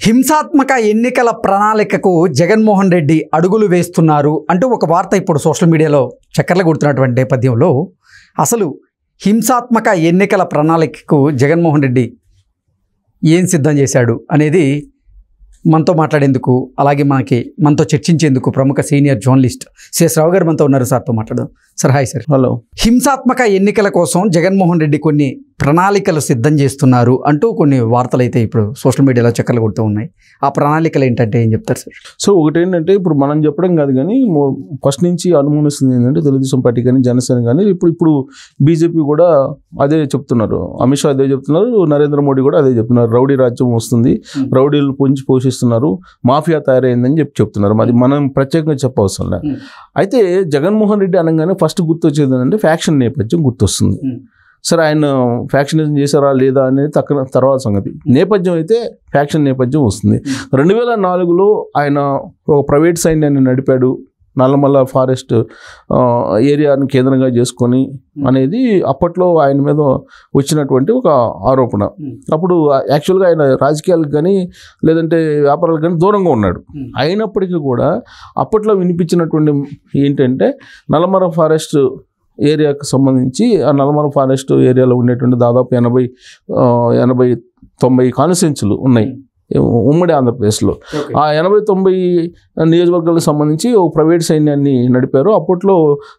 హింసాత్మక ఎన్నికల ప్రణాళికకు జగన్మోహన్ రెడ్డి అడుగులు వేస్తున్నారు అంటూ ఒక వార్త ఇప్పుడు సోషల్ మీడియాలో చక్కర్లు కొడుతున్నటువంటి నేపథ్యంలో అసలు హింసాత్మక ఎన్నికల ప్రణాళికకు జగన్మోహన్ రెడ్డి ఏం సిద్ధం చేశాడు అనేది మనతో మాట్లాడేందుకు అలాగే మనతో చర్చించేందుకు ప్రముఖ సీనియర్ జర్నలిస్ట్ సిఎస్ రావు గారు మనతో ఉన్నారు. సార్తో మాట్లాడదాం. Sir hi sir. హలో. హింసాత్మక ఎన్నికల కోసం జగన్మోహన్ రెడ్డి కొన్ని ప్రణాళికలు సిద్ధం చేస్తున్నారు అంటూ కొన్ని వార్తలు అయితే ఇప్పుడు సోషల్ మీడియాలో చక్కర్లు కొడుతూ ఉన్నాయి. ఆ ప్రణాళికలు ఏంటంటే ఏం చెప్తారు సార్? సో ఒకటి ఏంటంటే ఇప్పుడు మనం చెప్పడం కాదు కానీ ఫస్ట్ నుంచి అనుమానిస్తుంది ఏంటంటే తెలుగుదేశం పార్టీ కానీ జనసేన కానీ ఇప్పుడు బీజేపీ కూడా అదే చెప్తున్నారు. అమిత్ షా అదే చెప్తున్నారు, నరేంద్ర మోడీ కూడా అదే చెప్తున్నారు. రౌడీ రాజ్యం వస్తుంది, రౌడీలు పొంచి పోషిస్తున్నారు, మాఫియా తయారైందని చెప్తున్నారు. మరి మనం ప్రత్యేకంగా చెప్పవసరం లేదు. అయితే జగన్మోహన్ రెడ్డి అనగానే ఫస్ట్ గుర్తొచ్చేది ఏంటంటే ఫ్యాక్షన్ నేపథ్యం గుర్తొస్తుంది. సరే, ఆయన ఫ్యాక్షనిజం చేశారా లేదా అనేది తర్వాత సంగతి. నేపథ్యం అయితే ఫ్యాక్షన్ నేపథ్యం వస్తుంది. 2004లో ఆయన ఒక ప్రైవేట్ సైన్యాన్ని నడిపాడు, నల్లమల్ల ఫారెస్ట్ ఏరియాని కేంద్రంగా చేసుకొని అనేది అప్పట్లో ఆయన మీద వచ్చినటువంటి ఒక ఆరోపణ. అప్పుడు యాక్చువల్గా ఆయన రాజకీయాలకు కానీ లేదంటే వ్యాపారాలకు కానీ దూరంగా ఉన్నాడు. అయినప్పటికీ కూడా అప్పట్లో వినిపించినటువంటి ఏంటంటే నల్లమల్ల ఫారెస్ట్ ఏరియాకు సంబంధించి ఆ నల్లమల్ల ఫారెస్ట్ ఏరియాలో ఉండేటువంటి దాదాపు 80-90 కాన్స్టిట్యున్సీలు ఉన్నాయి ఉమ్మడి ఆంధ్రప్రదేశ్లో. ఆ 80-90 నియోజకవర్గాలకు సంబంధించి ఒక ప్రైవేట్ సైన్యాన్ని నడిపారు. అప్పట్లో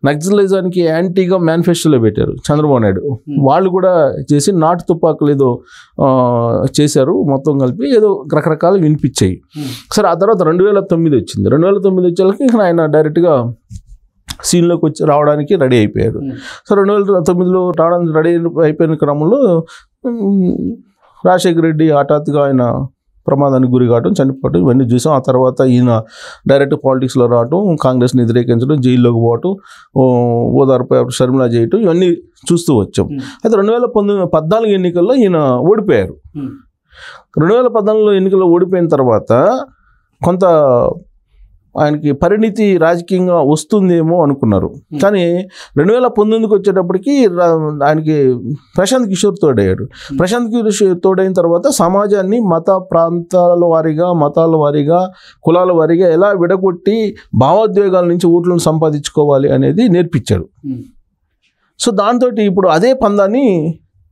నక్సలిజానికి యాంటీగా మేనిఫెస్టోలో పెట్టారు చంద్రబాబు నాయుడు. వాళ్ళు కూడా చేసి నాటు తుపాకులు ఏదో చేశారు, మొత్తం కలిపి ఏదో రకరకాలు వినిపించాయి. సరే, ఆ తర్వాత 2009 వచ్చింది. 2009 వచ్చేళ్ళకి ఆయన డైరెక్ట్గా సీన్లోకి రావడానికి రెడీ అయిపోయారు. సో 2009లో రావడానికి రెడీ అయిపోయిన క్రమంలో రాజశేఖర రెడ్డి హఠాత్తుగా ఆయన ప్రమాదానికి గురి కావడం, చనిపోవడం ఇవన్నీ చూసాం. ఆ తర్వాత ఈయన డైరెక్ట్ పాలిటిక్స్లో రావటం, కాంగ్రెస్ని వ్యతిరేకించడం, జైల్లోకి పోవటం, ఓదార్పు షర్మిలా చేయటం, ఇవన్నీ చూస్తూ వచ్చాం. అయితే 2014 ఎన్నికల్లో ఈయన ఓడిపోయారు. 2014 ఎన్నికల్లో ఓడిపోయిన తర్వాత కొంత ఆయనకి పరిణితి రాజకీయంగా వస్తుందేమో అనుకున్నారు. కానీ 2019కి వచ్చేటప్పటికి ఆయనకి ప్రశాంత్ కిషోర్ తోడయ్యాడు. ప్రశాంత్ కిషోర్ తోడైన తర్వాత సమాజాన్ని ప్రాంతాల వారీగా, మతాల వారీగా, కులాల వారీగా ఎలా విడగొట్టి భావోద్వేగాల నుంచి ఓట్లను సంపాదించుకోవాలి అనేది నేర్పించాడు. సో దాంతో ఇప్పుడు అదే పందాన్ని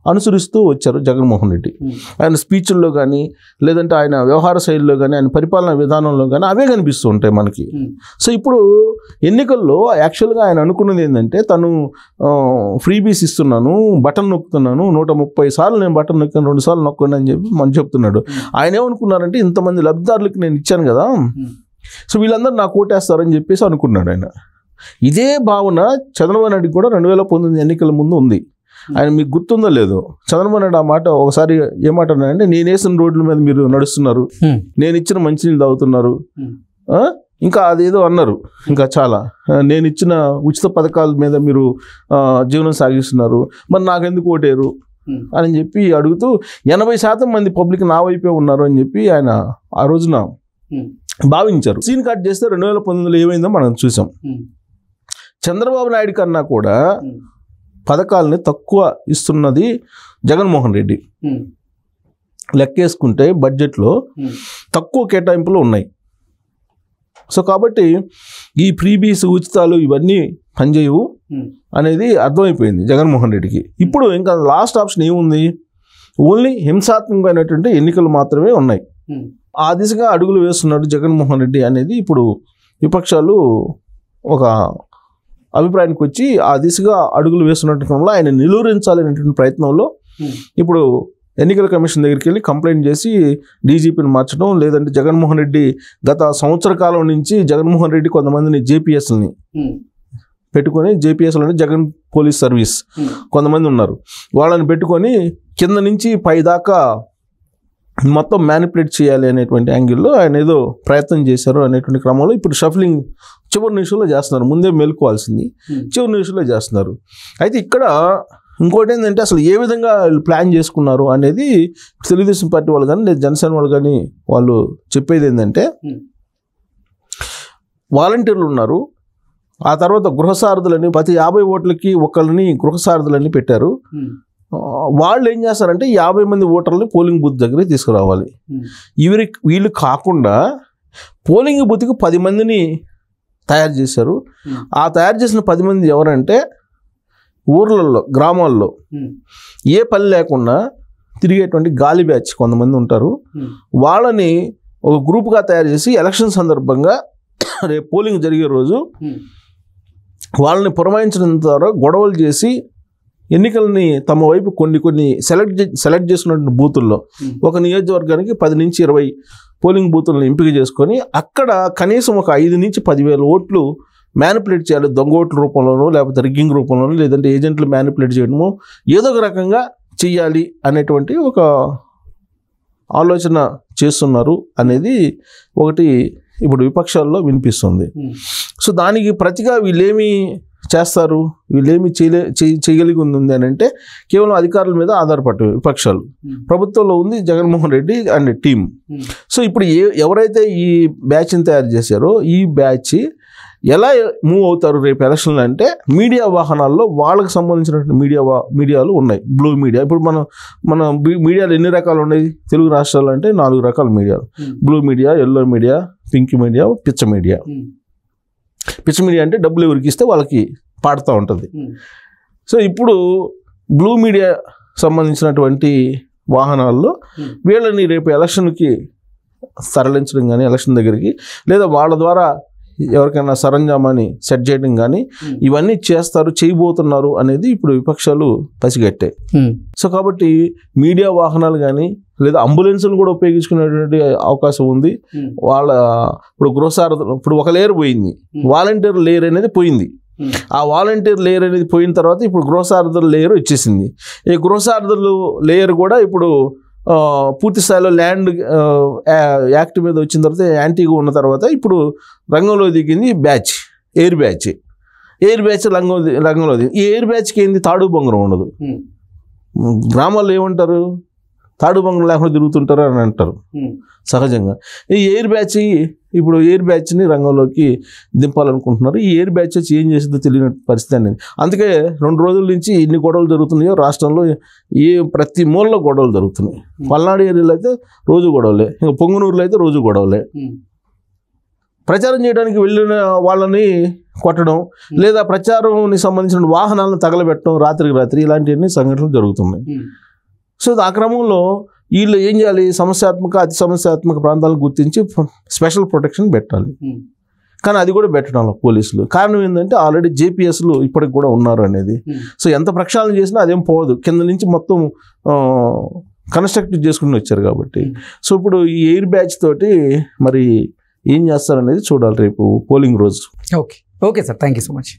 అనుసరిస్తూ వచ్చారు జగన్మోహన్ రెడ్డి. ఆయన స్పీచ్ల్లో కానీ లేదంటే ఆయన వ్యవహార శైలిలో కానీ ఆయన పరిపాలనా విధానంలో కానీ అవే కనిపిస్తూ ఉంటాయి మనకి. సో ఇప్పుడు ఎన్నికల్లో యాక్చువల్గా ఆయన అనుకున్నది ఏంటంటే తను ఫ్రీబీస్ ఇస్తున్నాను, బటన్ నొక్కుతున్నాను, 130 సార్లు నేను బటన్ నొక్కాను, 2 సార్లు నొక్కండి అని చెప్పి మనం చెప్తున్నాడు. ఆయన ఏమనుకున్నారంటే ఇంతమంది లబ్ధిదారులకు నేను ఇచ్చాను కదా, సో వీళ్ళందరూ నాకు ఓటేస్తారని చెప్పేసి అనుకున్నాడు ఆయన. ఇదే భావన చంద్రబాబు నాయుడు కూడా 2019 ఎన్నికల ముందు ఉంది. ఆయన మీకు గుర్తుందో లేదో, చంద్రబాబు నాయుడు ఆ మాట ఒకసారి ఏమాట అన్నాడంటే, నేను వేసిన రోడ్ల మీద మీరు నడుస్తున్నారు, నేను ఇచ్చిన మంచినీళ్ళు తాగుతున్నారు, ఇంకా అదేదో అన్నారు, ఇంకా చాలా నేను ఇచ్చిన ఉచిత పథకాల మీద మీరు జీవనం సాగిస్తున్నారు, మరి నాకెందుకు ఓటేరు అని చెప్పి అడుగుతూ 80% మంది పబ్లిక్ నా వైపే ఉన్నారు అని చెప్పి ఆయన ఆ రోజున భావించారు. సీన్ కట్ చేస్తే 2019లో ఏమైందో మనం చూసాం. చంద్రబాబు నాయుడు కన్నా కూడా పథకాలని తక్కువ ఇస్తున్నది జగన్మోహన్ రెడ్డి. లెక్కేసుకుంటే బడ్జెట్లో తక్కువ కేటాయింపులు ఉన్నాయి. సో కాబట్టి ఈ ఫ్రీబీస్, ఉచితాలు ఇవన్నీ పనిచేయవు అనేది అర్థమైపోయింది జగన్మోహన్ రెడ్డికి. ఇప్పుడు ఇంకా లాస్ట్ ఆప్షన్ ఏముంది? ఓన్లీ హింసాత్మకమైనటువంటి ఎన్నికలు మాత్రమే ఉన్నాయి. ఆ దిశగా అడుగులు వేస్తున్నాడు జగన్మోహన్ రెడ్డి అనేది ఇప్పుడు విపక్షాలు ఒక అభిప్రాయానికి వచ్చి ఆ దిశగా అడుగులు వేస్తున్నట్టు క్రమంలో ఆయన నిలువరించాలనేటువంటి ప్రయత్నంలో ఇప్పుడు ఎన్నికల కమిషన్ దగ్గరికి వెళ్ళి కంప్లైంట్ చేసి డీజీపీని మార్చడం, లేదంటే జగన్మోహన్ రెడ్డి గత సంవత్సర కాలం నుంచి జగన్మోహన్ రెడ్డి కొంతమందిని జేపీఎస్ని పెట్టుకొని, జేపీఎస్లోని జగన్ పోలీస్ సర్వీస్ కొంతమంది ఉన్నారు, వాళ్ళని పెట్టుకొని కింద నుంచి పై దాకా మొత్తం మ్యానిపులేట్ చేయాలి అనేటువంటి యాంగిల్లో ఆయన ఏదో ప్రయత్నం చేశారు అనేటువంటి క్రమంలో ఇప్పుడు షఫ్లింగ్ చివరి నిమిషంలో చేస్తున్నారు. ముందే మేల్కోవాల్సింది చివరి నిమిషంలో చేస్తున్నారు. అయితే ఇక్కడ ఇంకోటి ఏంటంటే అసలు ఏ విధంగా ప్లాన్ చేసుకున్నారు అనేది తెలుగుదేశం పార్టీ వాళ్ళు కానీ లేదా జనసేన వాళ్ళు కానీ వాళ్ళు చెప్పేది ఏంటంటే, వాలంటీర్లు ఉన్నారు, ఆ తర్వాత గృహసారథులని ప్రతి 50 ఓట్లకి ఒకళ్ళని గృహసారథులని పెట్టారు. వాళ్ళు ఏం చేస్తారంటే 50 మంది ఓటర్లని పోలింగ్ బూత్ దగ్గరికి తీసుకురావాలి. వీళ్ళు కాకుండా పోలింగ్ బూత్కి 10 మందిని తయారు చేశారు. ఆ తయారు చేసిన 10 మంది ఎవరంటే ఊర్లలో, గ్రామాల్లో ఏ పని లేకుండా తిరిగేటువంటి గాలి బ్యాచ్ కొంతమంది ఉంటారు. వాళ్ళని ఒక గ్రూప్గా తయారు చేసి ఎలక్షన్ సందర్భంగా రేపు పోలింగ్ జరిగే రోజు వాళ్ళని పురమాయించడం ద్వారా గొడవలు చేసి ఎన్నికలని తమ వైపు కొన్ని సెలెక్ట్ చేసుకున్న బూతుల్లో ఒక నియోజకవర్గానికి 10 నుంచి 20 పోలింగ్ బూతులను ఎంపిక చేసుకొని అక్కడ కనీసం ఒక 5 నుంచి 10,000 ఓట్లు మ్యానిపులేట్ చేయాలి. దొంగ ఓట్ల రూపంలోనూ, లేకపోతే రిగ్గింగ్ రూపంలోనూ, లేదంటే ఏజెంట్లు మ్యానిపులేట్ చేయడము, ఏదో ఒక రకంగా చెయ్యాలి అనేటువంటి ఒక ఆలోచన చేస్తున్నారు అనేది ఒకటి ఇప్పుడు విపక్షాల్లో వినిపిస్తుంది. సో దానికి ప్రతిగా వీళ్ళేమి చేస్తారు, వీళ్ళేమి చేయగలిగి ఉంది అని అంటే కేవలం అధికారుల మీద ఆధారపడే విపక్షాలు. ప్రభుత్వంలో ఉంది Jaganmohan Reddy and team. So ఇప్పుడు ఎవరైతే ఈ బ్యాచ్ని తయారు చేశారో ఈ బ్యాచ్ ఎలా మూవ్ అవుతారు రేపు ఎలక్షన్లు అంటే మీడియా వాహనాల్లో వాళ్ళకి సంబంధించినటువంటి మీడియాలు ఉన్నాయి. బ్లూ మీడియా, ఇప్పుడు మన మీడియాలు ఎన్ని రకాలు ఉన్నాయి తెలుగు రాష్ట్రాలు అంటే 4 రకాల మీడియాలు. Blue media, yellow media, pink media, పిచ్చ మీడియా. పిచ్చ మీడియా అంటే డబ్బులు ఎవరికి ఇస్తే వాళ్ళకి పాడుతూ ఉంటుంది. సో ఇప్పుడు బ్లూ మీడియా సంబంధించినటువంటి వాహనాల్లో వీళ్ళని రేపు ఎలక్షన్కి తరలించడం కానీ, ఎలక్షన్ దగ్గరికి, లేదా వాళ్ళ ద్వారా ఎవరికైనా సరంజామాని సెట్ చేయడం కానీ ఇవన్నీ చేయబోతున్నారు అనేది ఇప్పుడు విపక్షాలు పసిగట్టాయి. సో కాబట్టి మీడియా వాహనాలు కానీ లేదా అంబులెన్సులు కూడా ఉపయోగించుకునేటువంటి అవకాశం ఉంది. ఇప్పుడు గృహసారథులు, ఇప్పుడు ఒక లేయర్ పోయింది, వాలంటీర్ లేయర్ అనేది పోయింది. ఆ వాలంటీర్ లేయర్ అనేది పోయిన తర్వాత ఇప్పుడు గృహసారథుల లేయర్ వచ్చేసింది. ఈ గృహసారథులు లేయర్ కూడా ఇప్పుడు పూర్తి స్థాయిలో ల్యాండ్ యాక్ట్ మీద వచ్చిన తర్వాత, యాంటీగా ఉన్న తర్వాత ఇప్పుడు రంగంలో దిగింది బ్యాచ్, ఎయిర్ బ్యాచ్ రంగంలో దిగింది. ఈ ఎయిర్ బ్యాచ్కి ఏంది, తాడు బొంగరం ఉండదు. గ్రామాల్లో ఏమంటారు, తాడు బొంగరం లేకుండా తిరుగుతుంటారు అని అంటారు సహజంగా. ఈ ఎయిర్ బ్యాచ్ని రంగంలోకి దింపాలనుకుంటున్నారు. ఈ ఎయిర్ బ్యాచ్ వచ్చి ఏం చేసిందో తెలియని పరిస్థితి అనేది. అందుకే 2 రోజుల నుంచి ఎన్ని గొడవలు జరుగుతున్నాయో రాష్ట్రంలో, ప్రతి మూలలో గొడవలు జరుగుతున్నాయి. పల్నాడు ఏరియాలో అయితే రోజు గొడవలే, ఇంకా పొంగనూరులో అయితే రోజు గొడవలే. ప్రచారం చేయడానికి వెళ్ళిన వాళ్ళని కొట్టడం, లేదా ప్రచారానికి సంబంధించిన వాహనాలను తగలబెట్టడం, రాత్రికి రాత్రి ఇలాంటివన్నీ సంఘటనలు జరుగుతున్నాయి. సో ఆ క్రమంలో వీళ్ళు ఏం చేయాలి, అతి సమస్యాత్మక ప్రాంతాలను గుర్తించి స్పెషల్ ప్రొటెక్షన్ పెట్టాలి. కానీ అది కూడా పెట్టడంలో పోలీసులు కారణం ఏంటంటే ఆల్రెడీ జేపీఎస్లు ఇప్పటికి కూడా ఉన్నారు అనేది. సో ఎంత ప్రక్షాళన చేసినా అదేం పోదు, కింద నుంచి మొత్తం కన్స్ట్రక్ట్ చేసుకుని వచ్చారు కాబట్టి. సో ఇప్పుడు ఈ ఎయిర్ బ్యాచ్ తోటి మరి ఏం చేస్తారనేది చూడాలి రేపు పోలింగ్ రోజు. Okay sir, thank you so much.